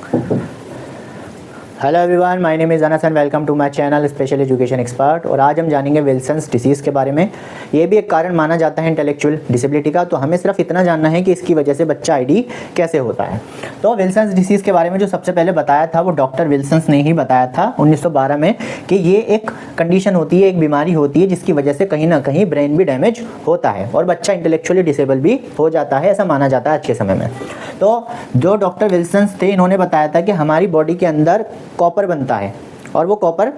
Hello everyone, my name is Anas and welcome to my channel special education expert. और आज हम जानेंगे Wilson's disease के बारे में। ये भी एक कारण माना जाता है इंटेलेक्चुअल डिसेबिलिटी का। तो हमें सिर्फ इतना जानना है कि इसकी वजह से बच्चा आईडी कैसे होता है। तो विल्सन्स डिसीज़ के बारे में जो सबसे पहले बताया था वो डॉक्टर विल्सन्स ने ही बताया था 1912 में कि ये एक कंडीशन होती है, एक बीमारी होती है जिसकी वजह से कहीं ना कहीं ब्रेन भी डैमेज होता है और बच्चा इंटेलेक्चुअली डिसेबल भी हो जाता है, ऐसा माना जाता है आज के समय में। तो जो डॉक्टर विल्सन्स थे इन्होंने बताया था कि हमारी बॉडी के अंदर कॉपर बनता है और वो कॉपर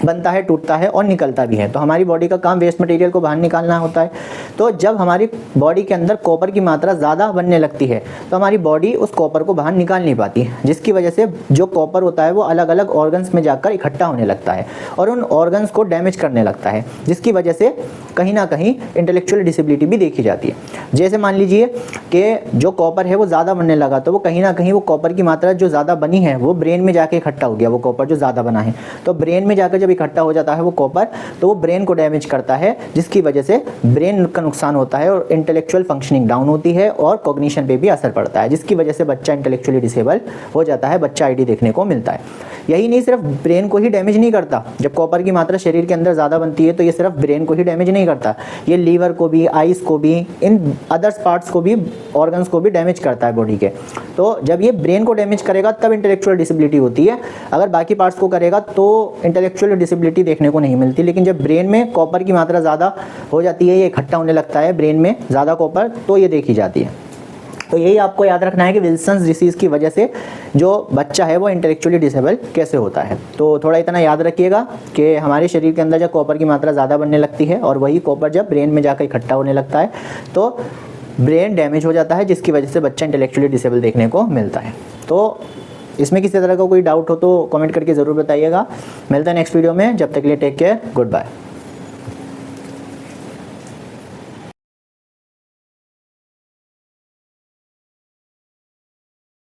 बनता है, टूटता है और निकलता भी है। तो हमारी बॉडी का काम वेस्ट मटेरियल को बाहर निकालना होता है। तो जब हमारी बॉडी के अंदर कॉपर की मात्रा ज़्यादा बनने लगती है तो हमारी बॉडी उस कॉपर को बाहर निकाल नहीं पाती, जिसकी वजह से जो कॉपर होता है वो अलग अलग ऑर्गन्स में जाकर इकट्ठा होने लगता है और उन ऑर्गन्स को डैमेज करने लगता है, जिसकी वजह से कहीं ना कहीं इंटेलेक्चुअल डिसेबिलिटी भी देखी जाती है। जैसे मान लीजिए कि जो कॉपर है वो ज़्यादा बनने लगा तो वो कहीं ना कहीं वो कॉपर की मात्रा जो ज़्यादा बनी है वो ब्रेन में जाके इकट्ठा हो गया। वो कॉपर जो ज़्यादा बना है तो ब्रेन में जाकर जब इकट्ठा हो जाता है वो कॉपर, तो वो ब्रेन को डैमेज करता है, जिसकी वजह से ब्रेन का नुकसान होता है और इंटेलेक्चुअल फंक्शनिंग डाउन होती है और कॉग्निशन पे भी असर पड़ता है, जिसकी वजह से बच्चा इंटेलेक्चुअली डिसेबल हो जाता है, बच्चा आईडी देखने को मिलता है। यही नहीं, सिर्फ ब्रेन को ही डैमेज नहीं करता। जब कॉपर की मात्रा शरीर के अंदर ज़्यादा बनती है तो ये सिर्फ ब्रेन को ही डैमेज नहीं करता, ये लीवर को भी, आइस को भी, इन अदर्स पार्ट्स को भी, ऑर्गन्स को भी डैमेज करता है बॉडी के। तो जब ये ब्रेन को डैमेज करेगा तब इंटेलेक्चुअल डिसेबिलिटी होती है। अगर बाकी पार्ट्स को करेगा तो इंटेलेक्चुअल डिसेबिलिटी देखने को नहीं मिलती। लेकिन जब ब्रेन में कॉपर की मात्रा ज़्यादा हो जाती है, ये इकट्ठा होने लगता है ब्रेन में ज़्यादा कॉपर, तो ये देखी जाती है। तो यही आपको याद रखना है कि विल्सन्स डिसीज़ की वजह से जो बच्चा है वो इंटेलेक्चुअली डिसेबल कैसे होता है। तो थोड़ा इतना याद रखिएगा कि हमारे शरीर के अंदर जब कॉपर की मात्रा ज़्यादा बनने लगती है और वही कॉपर जब ब्रेन में जाकर इकट्ठा होने लगता है तो ब्रेन डैमेज हो जाता है, जिसकी वजह से बच्चा इंटेलेक्चुअली डिसेबल देखने को मिलता है। तो इसमें किसी तरह का कोई डाउट हो तो कमेंट करके ज़रूर बताइएगा। मिलता है नेक्स्ट वीडियो में, जब तक के लिए टेक केयर, गुड बाय।